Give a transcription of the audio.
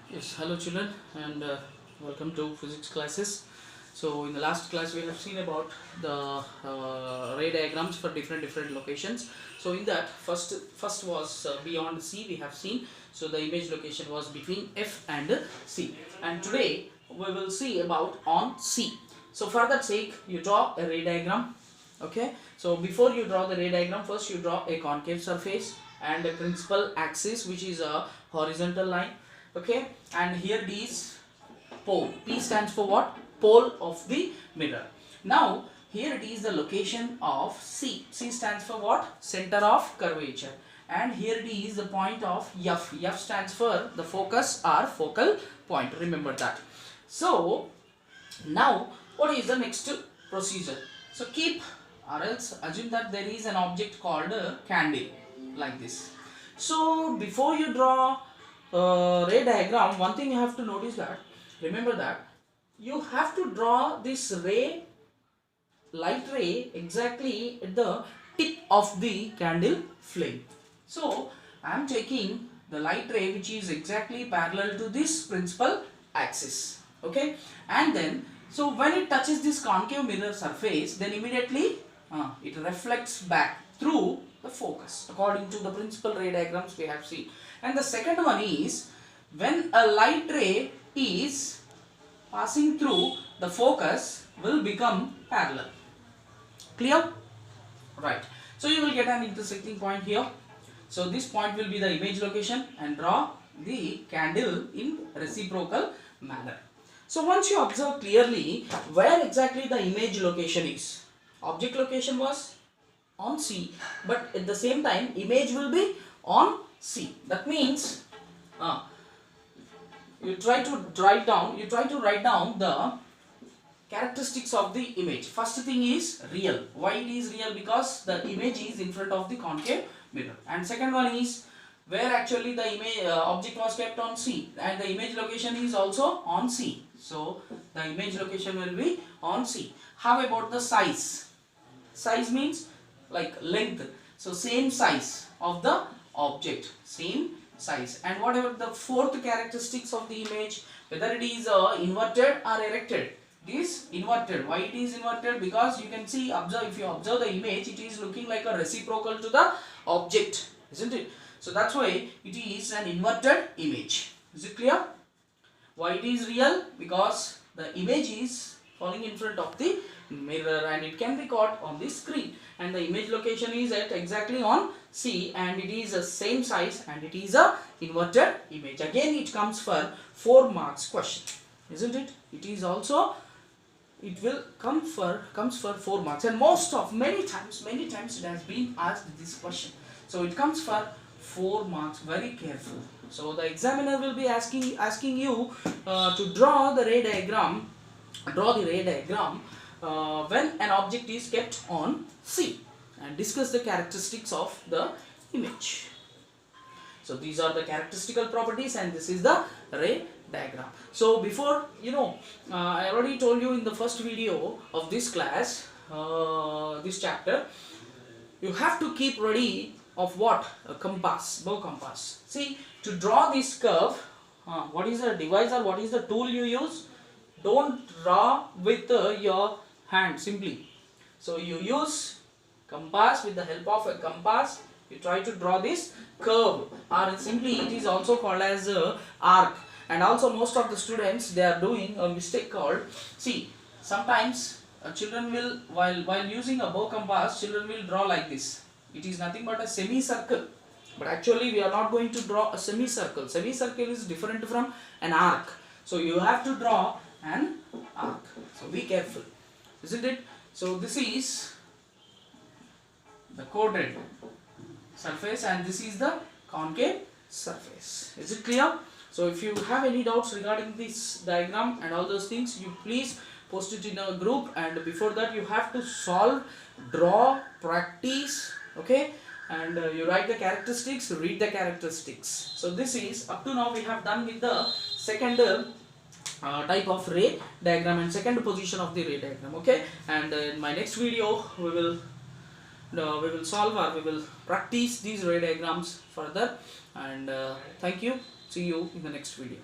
Yes, hello children, and welcome to physics classes. So in the last class we have seen about the ray diagrams for different locations. So in that first was beyond C we have seen. So the image location was between F and C, and today we will see about on C. So for that sake you draw a ray diagram. Okay, so before you draw the ray diagram, first you draw a concave surface and a principal axis, which is a horizontal line. Okay, and here it is pole. P stands for what? Pole of the mirror. Now here it is the location of C. C stands for what? Center of curvature. And here it is the point of F. F stands for the focus or focal point. Remember that. So now what is the next procedure? So keep or else assume that there is an object called a candle like this. So before you draw ray diagram, one thing you have to notice that, remember that you have to draw this light ray exactly at the tip of the candle flame. So I am taking the light ray which is exactly parallel to this principal axis. Okay, and then so when it touches this concave mirror surface, then immediately it reflects back through the focus according to the principal ray diagrams we have seen. And the second one is when a light ray is passing through, the focus will become parallel. Clear? Right. So you will get an intersecting point here. So this point will be the image location, and draw the candle in reciprocal manner. So once you observe clearly where exactly the image location is, object location was on C, but at the same time image will be on C. That means you try to write down the characteristics of the image. First thing is real. Why it is real? Because the image is in front of the concave mirror. And second one is where actually the image object was kept on C, and the image location is also on C. So the image location will be on C. How about the size? Size means like length. So same size of the object, same size. And whatever the fourth characteristics of the image, whether it is inverted or erected. It is inverted. Why it is inverted? Because you can see, if you observe the image, it is looking like a reciprocal to the object, isn't it? So that's why it is an inverted image. Is it clear? Why it is real? Because the image is falling in front of the mirror and it can be caught on the screen, and the image location is at exactly on C, and it is the same size, and it is a inverted image. Again it comes for 4 marks question, isn't it? It is also, it will comes for 4 marks, and many times it has been asked this question. So it comes for 4 marks. Very careful. So the examiner will be asking you to draw the ray diagram when an object is kept on C, and discuss the characteristics of the image. So these are the characteristical properties, and this is the ray diagram. So before, I already told you in the first video of this class, this chapter, you have to keep ready of what? A compass, bow compass. See, to draw this curve, what is the device or what is the tool you use? Don't draw with your hand simply. So you use compass. With the help of a compass, you try to draw this curve, or simply it is also called as arc. And also most of the students, they are doing a mistake called, see, sometimes children will, while using a bow compass, children will draw like this. It is nothing but a semicircle, but actually we are not going to draw a semicircle. Semicircle is different from an arc. So you have to draw an arc. So be careful, isn't it? So this is the quadrant surface, and this is the concave surface. Is it clear? So if you have any doubts regarding this diagram and all those things, you please post it in a group, and before that you have to solve, draw, practice, okay, and you write the characteristics, read the characteristics. So this is, up to now we have done with the second type of ray diagram and second position of the ray diagram. Okay, and in my next video we will solve, or we will practice these ray diagrams further. And thank you. See you in the next video.